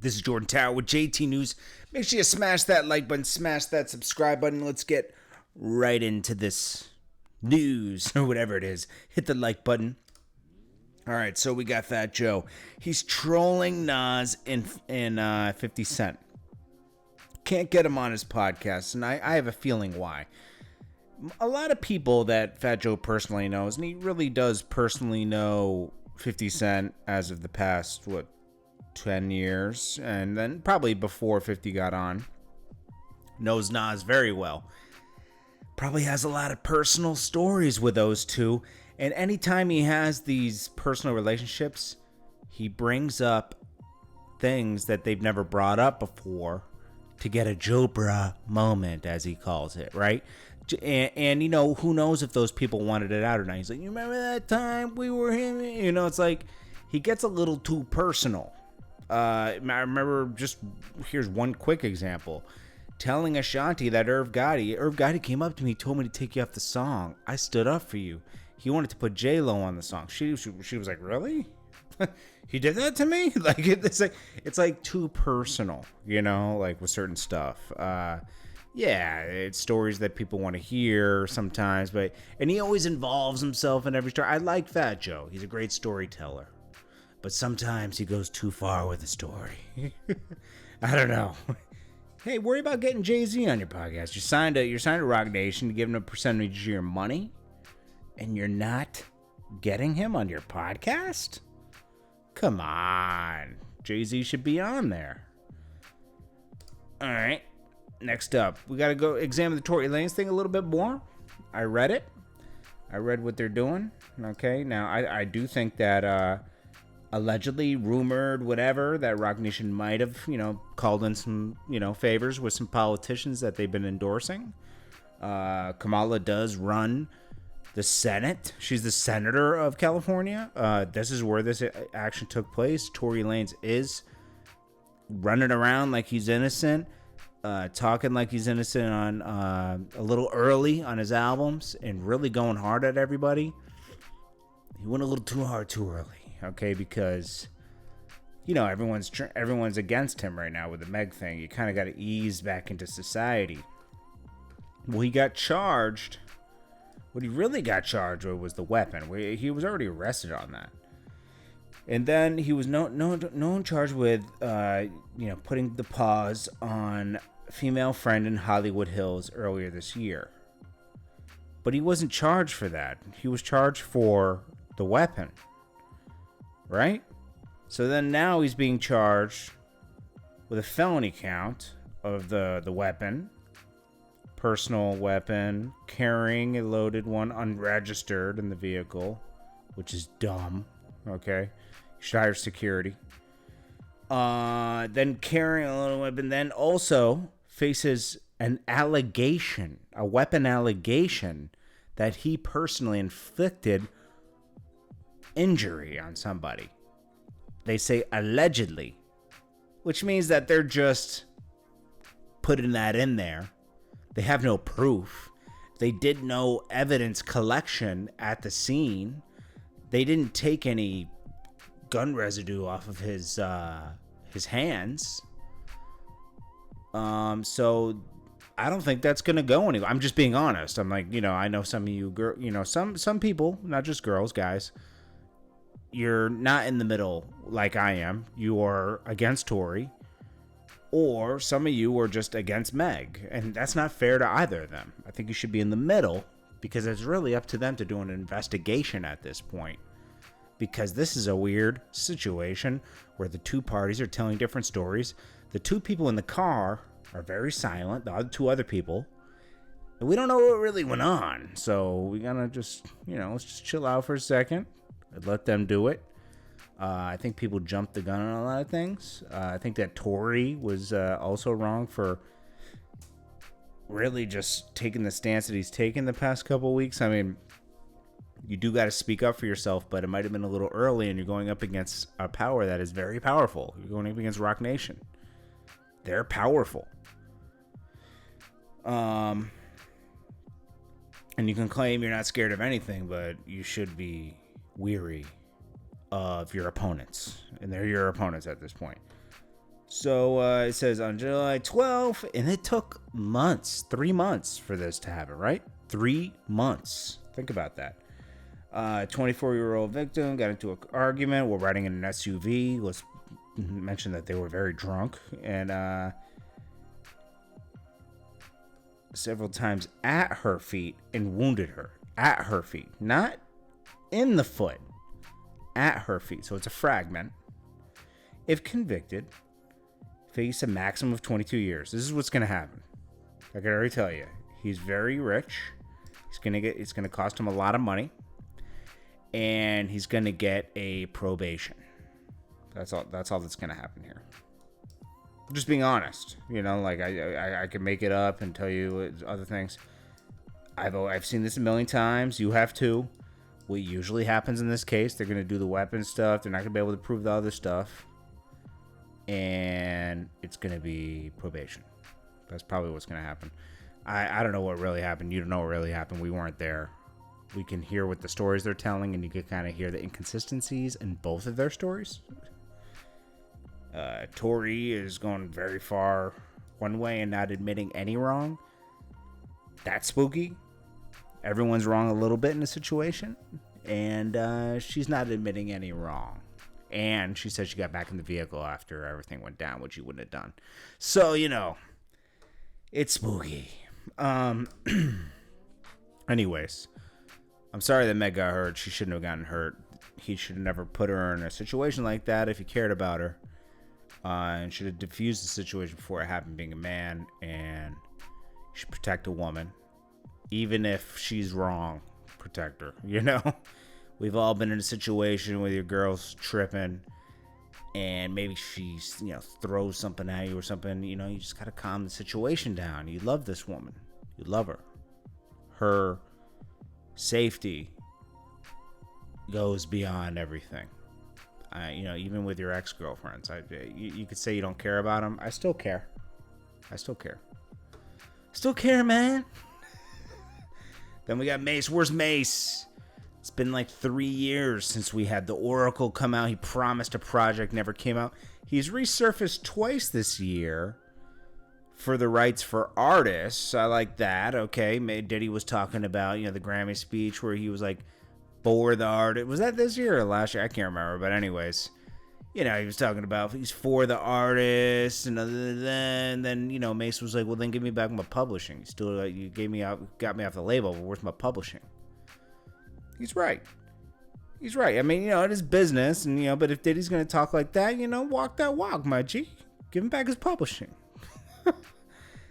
This is Jordan Tower with JT News. Make sure you smash that like button, smash that subscribe button. Let's get right into this news or whatever it is. Hit the like button. All right, so we got Fat Joe. He's trolling Nas in 50 Cent. Can't get him on his podcast, and I have a feeling why. A lot of people that Fat Joe personally knows, and he really does personally know 50 Cent as of the past, 10 years, and then probably before 50 got on, knows Nas very well. Probably has a lot of personal stories with those two, and anytime he has these personal relationships, he brings up things that they've never brought up before to get a Jobra moment, as he calls it, right? And you know, who knows if those people wanted it out or not. He's like, you remember that time we were him? You know, it's like he gets a little too personal. I remember, just here's one quick example, telling Ashanti that Irv Gotti came up to me, told me to take you off the song. I stood up for you. He wanted to put J-Lo on the song. She was like, really? He did that to me? Like it's like too personal, you know, like with certain stuff. Yeah, it's stories that people want to hear sometimes, and he always involves himself in every story. I like Fat Joe. He's a great storyteller. But sometimes he goes too far with the story. I don't know. Hey, worry about getting Jay-Z on your podcast. You're signed to Rock Nation to give him a percentage of your money, and you're not getting him on your podcast? Come on. Jay-Z should be on there. All right. Next up, we got to go examine the Tory Lanez thing a little bit more. I read it. I read what they're doing. Okay. Now, I do think that allegedly, rumored, whatever, that Rock Nation might have, called in some, favors with some politicians that they've been endorsing. Kamala does run the Senate. She's the senator of California. This is where this action took place. Tory Lanez is running around like he's innocent, talking like he's innocent on a little early on his albums, and really going hard at everybody. He went a little too hard too early. Okay, because everyone's against him right now with the Meg thing. You kind of got to ease back into society. Well, he got charged. What he really got charged with was the weapon. He was already arrested on that, and then he was no charged with putting the pause on a female friend in Hollywood Hills earlier this year. But he wasn't charged for that. He was charged for the weapon. Right? So then now he's being charged with a felony count of the weapon, personal weapon, carrying a loaded one unregistered in the vehicle, which is dumb. Okay? You should hire security. Then carrying a loaded weapon, then also faces an allegation, a weapon allegation, that he personally inflicted injury on somebody. They say allegedly, which means that they're just putting that in there. They have no proof. They did no evidence collection at the scene. They didn't take any gun residue off of his hands. So I don't think that's gonna go anywhere. I'm just being honest. I'm like, I know some of you some people, not just girls, guys. You're not in the middle like I am. You are against Tory, or some of you are just against Meg, and that's not fair to either of them. I think you should be in the middle, because it's really up to them to do an investigation at this point, because this is a weird situation where the two parties are telling different stories. The two people in the car are very silent, the two other people, and we don't know what really went on. So we gotta just, let's just chill out for a second. Let them do it. I think people jumped the gun on a lot of things. I think that Tory was also wrong for really just taking the stance that he's taken the past couple of weeks. I mean, you do got to speak up for yourself, but it might have been a little early, and you're going up against a power that is very powerful. You're going up against Rock Nation. They're powerful. And you can claim you're not scared of anything, but you should be weary of your opponents, and they're your opponents at this point. So it says on July 12th, and it took months, 3 months for this to happen, right? 3 months. Think about that. 24-year-old victim got into an argument while riding in an SUV. Let's mention that they were very drunk. And several times at her feet and wounded her. At her feet. Not in the foot. At her feet. So it's a fragment. If convicted, face a maximum of 22 years. This is what's going to happen. I can already tell you. He's very rich. It's going to cost him a lot of money. And he's going to get a probation. That's all that's going to happen here. Just being honest, like I can make it up and tell you other things. I've seen this a million times. You have too. What usually happens in this case, they're going to do the weapon stuff. They're not going to be able to prove the other stuff. And it's going to be probation. That's probably what's going to happen. I don't know what really happened. You don't know what really happened. We weren't there. We can hear what the stories they're telling, and you can kind of hear the inconsistencies in both of their stories. Tory is going very far one way and not admitting any wrong. That's spooky. Everyone's wrong a little bit in a situation, and she's not admitting any wrong. And she said she got back in the vehicle after everything went down, which you wouldn't have done. So, it's spooky. Anyways, I'm sorry that Meg got hurt. She shouldn't have gotten hurt. He should have never put her in a situation like that if he cared about her. And should have diffused the situation before it happened, being a man. And you should protect a woman. Even if she's wrong, protect her. We've all been in a situation where your girl's tripping. And maybe she, throws something at you or something. You just got to calm the situation down. You love this woman. You love her. Her safety goes beyond everything. Even with your ex-girlfriends, you could say you don't care about them. I still care. Still care, man. Then we got Mase. Where's Mase? It's been like 3 years since we had the Oracle come out. He promised a project, never came out. He's resurfaced twice this year for the rights for artists. I like that. Okay, Diddy was talking about, the Grammy speech where he was like, for the artist. Was that this year or last year? I can't remember. But anyways, he was talking about he's for the artist, and other than then Mase was like, well, then give me back my publishing. You got me off the label. But where's my publishing? He's right. I mean, it is business, and but if Diddy's gonna talk like that, walk that walk, my G. Give him back his publishing.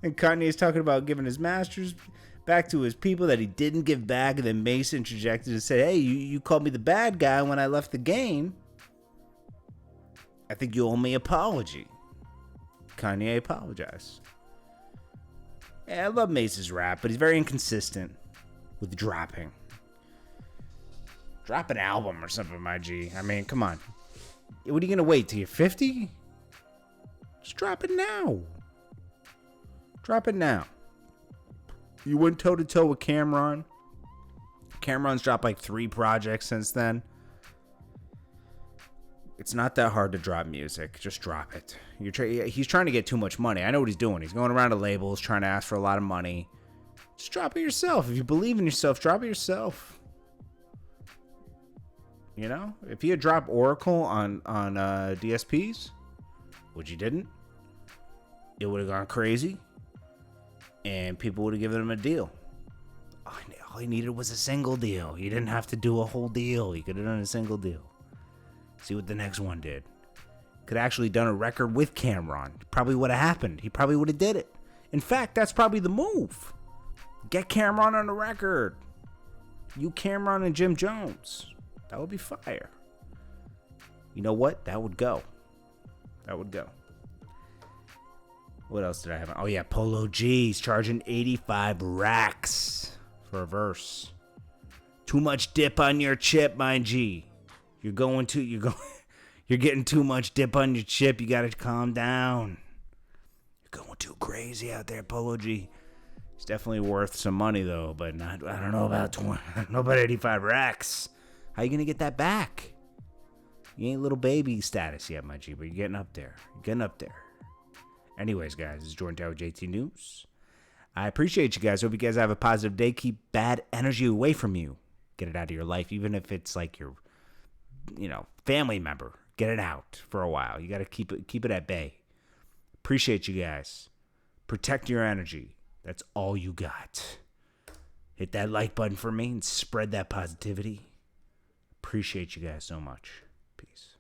And Kanye's talking about giving his masters back to his people that he didn't give back, and then Mase interjected and said, hey, you called me the bad guy when I left the game. I think you owe me an apology. Kanye apologized. Yeah, I love Mase's rap, but he's very inconsistent with dropping. Drop an album or something, my G. I mean, come on. What are you going to wait till you're 50? Just drop it now. You went toe-to-toe with Cameron. Cameron's dropped like 3 projects since then. It's not that hard to drop music. Just drop it. He's trying to get too much money. I know what he's doing. He's going around to labels, trying to ask for a lot of money. Just drop it yourself. If you believe in yourself, drop it yourself. If he had dropped Oracle on DSPs, which he didn't, it would have gone crazy. And people would have given him a deal. All he needed was a single deal. He didn't have to do a whole deal. He could have done a single deal. See what the next one did. Could have actually done a record with Cameron. Probably would have happened. He probably would have did it. In fact, that's probably the move. Get Cameron on the record. You, Cameron, and Jim Jones. That would be fire. You know what? That would go. What else did I have? Oh, yeah, Polo G's charging 85 racks for a verse. Too much dip on your chip, my G. You're getting too much dip on your chip. You got to calm down. You're going too crazy out there, Polo G. It's definitely worth some money, though, but I don't know about 85 racks. How you going to get that back? You ain't little baby status yet, my G, but you're getting up there. Anyways, guys, this is Jordan Tower JT News. I appreciate you guys. Hope you guys have a positive day. Keep bad energy away from you. Get it out of your life, even if it's like your, family member. Get it out for a while. You got to keep it at bay. Appreciate you guys. Protect your energy. That's all you got. Hit that like button for me and spread that positivity. Appreciate you guys so much. Peace.